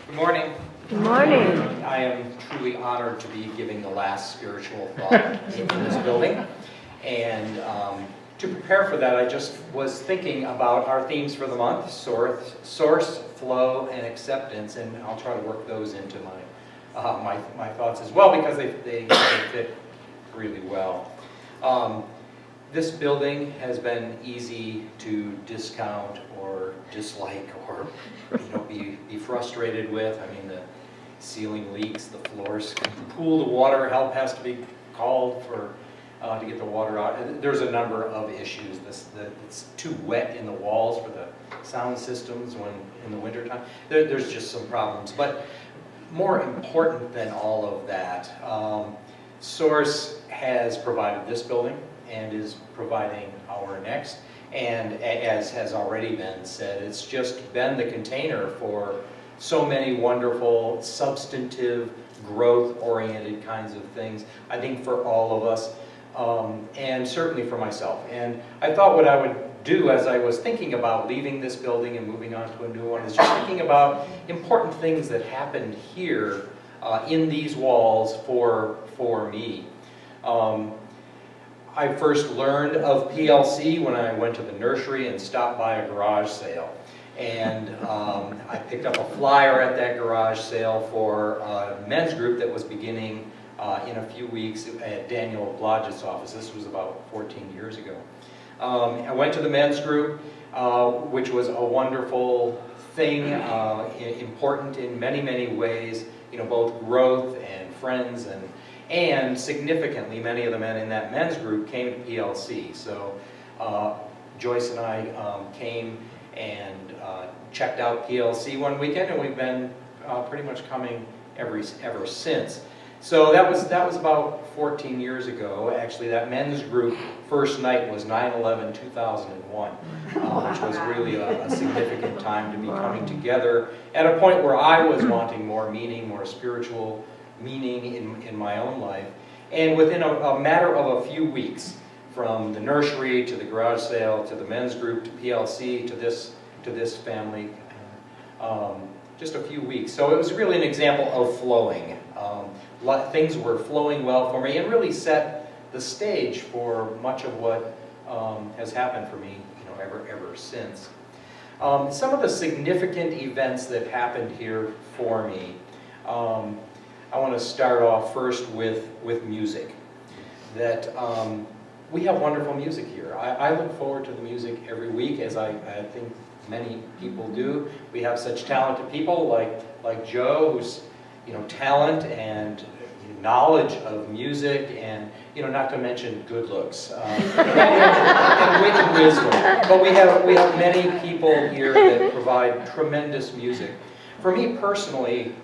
Good morning. Good morning. I am truly honored to be giving the last spiritual thought in this building. And to prepare for that, I just was thinking about our themes for the month, source, flow, and acceptance. And I'll try to work those into my thoughts as well, because they fit really well. This building has been easy to discount or dislike or be frustrated with. I mean, the ceiling leaks, the floors pool the water, help has to be called for to get the water out. There's a number of issues. It's too wet in the walls for the sound systems when in the wintertime. There's just some problems. But more important than all of that, Source has provided this building and is providing our next. And as has already been said, it's just been the container for so many wonderful, substantive, growth-oriented kinds of things, I think for all of us, and certainly for myself. And I thought what I would do as I was thinking about leaving this building and moving on to a new one is just thinking about important things that happened here in these walls for me. I first learned of PLC when I went to the nursery and stopped by a garage sale. And I picked up a flyer at that garage sale for a men's group that was beginning in a few weeks at Daniel Blodgett's office. This was about 14 years ago. I went to the men's group, which was a wonderful thing, important in many, many ways, both growth and friends, and significantly, many of the men in that men's group came to PLC. So Joyce and I came and checked out PLC one weekend, and we've been pretty much coming ever since. So that was about 14 years ago. Actually, that men's group first night was 9/11/2001, which was really a significant time to be coming together at a point where I was wanting more meaning, more spiritual meaning in my own life. And within a matter of a few weeks, from the nursery to the garage sale to the men's group to PLC to this family, just a few weeks. So it was really an example of flowing. Things were flowing well for me and really set the stage for much of what has happened for me, ever since. Some of the significant events that happened here for me. I want to start off first with music. That we have wonderful music here. I look forward to the music every week, as I think many people do. We have such talented people like Joe, who's talent and knowledge of music, and not to mention good looks and wisdom. But we have many people here that provide tremendous music. For me personally,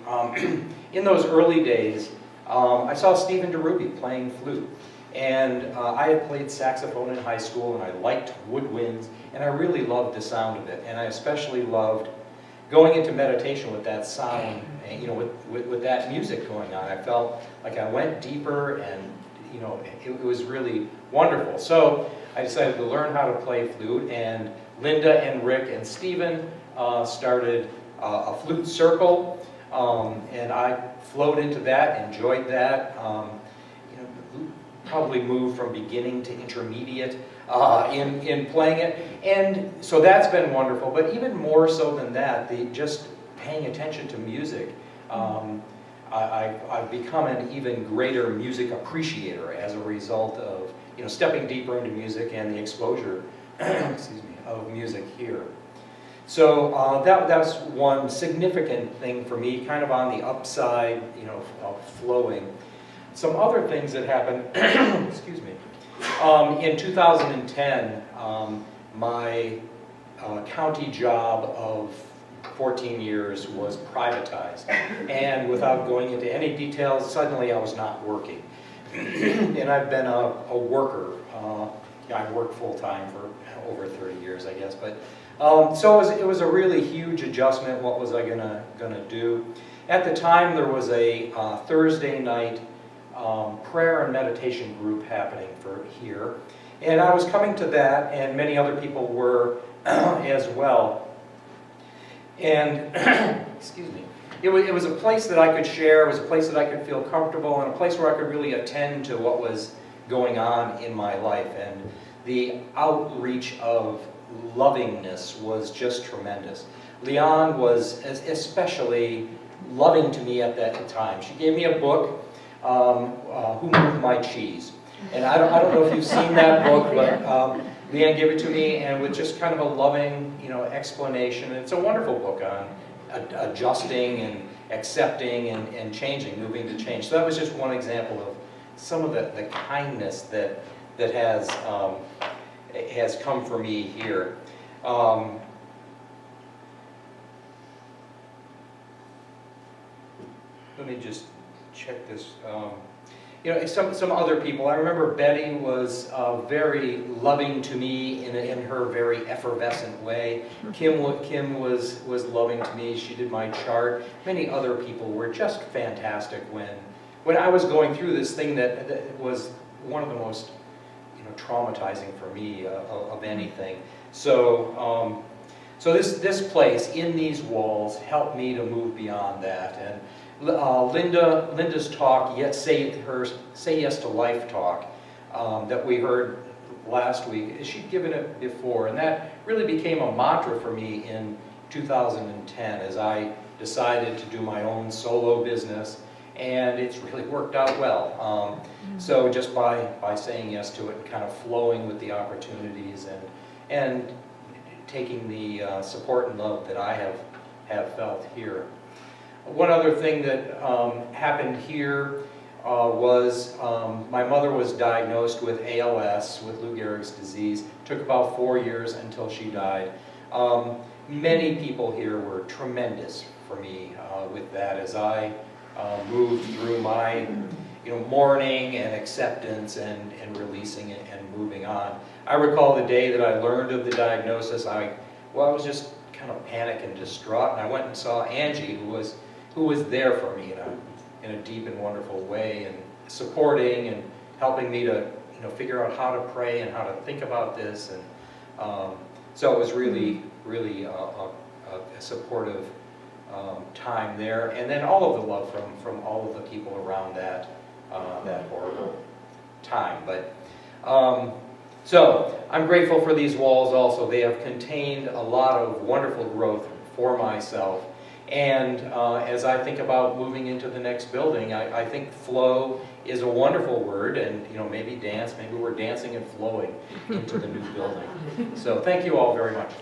in those early days, I saw Stephen DeRuby playing flute. And I had played saxophone in high school, and I liked woodwinds, and I really loved the sound of it. And I especially loved going into meditation with that sound, with that music going on. I felt like I went deeper, and it was really wonderful. So I decided to learn how to play flute, and Linda and Rick and Stephen started a flute circle, and I flowed into that, enjoyed that. Probably moved from beginning to intermediate in playing it, and so that's been wonderful. But even more so than that, just paying attention to music, I've become an even greater music appreciator as a result of stepping deeper into music and the exposure of music here. So that's one significant thing for me, kind of on the upside, of flowing. Some other things that happened, excuse me, in 2010, my county job of 14 years was privatized. And without going into any details, suddenly I was not working. And I've been a worker. I've worked full-time for over 30 years, I guess. But so it was a really huge adjustment. What was I gonna do? At the time, there was a Thursday night prayer and meditation group happening for here, and I was coming to that, and many other people were as well. And excuse me. it was a place that I could share, it was a place that I could feel comfortable, and a place where I could really attend to what was going on in my life. And the outreach of lovingness was just tremendous. Leon was especially loving to me at that time. She gave me a book, Who Moved My Cheese? And I don't know if you've seen that book, but Leanne gave it to me, and with just kind of a loving, explanation. And it's a wonderful book on adjusting and accepting and changing, moving to change. So that was just one example of some of the kindness that has come for me here. Let me just check this. Some other people. I remember Betty was very loving to me in her very effervescent way. Kim was loving to me. She did my chart. Many other people were just fantastic when I was going through this thing that was one of the most traumatizing for me of anything. So this place in these walls helped me to move beyond that. And Linda's talk, Say Yes to Life talk, that we heard last week, she'd given it before, and that really became a mantra for me in 2010 as I decided to do my own solo business, and it's really worked out well. So just by saying yes to it and kind of flowing with the opportunities and taking the support and love that I have felt here. One other thing that happened here was my mother was diagnosed with ALS, with Lou Gehrig's disease. It took about 4 years until she died. Many people here were tremendous for me with that as I moved through my mourning and acceptance and releasing it and moving on. I recall the day that I learned of the diagnosis, I was just kind of panicked and distraught, and I went and saw Angie, who was there for me in a deep and wonderful way, and supporting and helping me to figure out how to pray and how to think about this. And so it was really a supportive time there, and then all of the love from all of the people around that horrible time. But so I'm grateful for these walls also. They have contained a lot of wonderful growth for myself. And as I think about moving into the next building, I think flow is a wonderful word, and maybe dance, maybe we're dancing and flowing into the new building. So thank you all very much.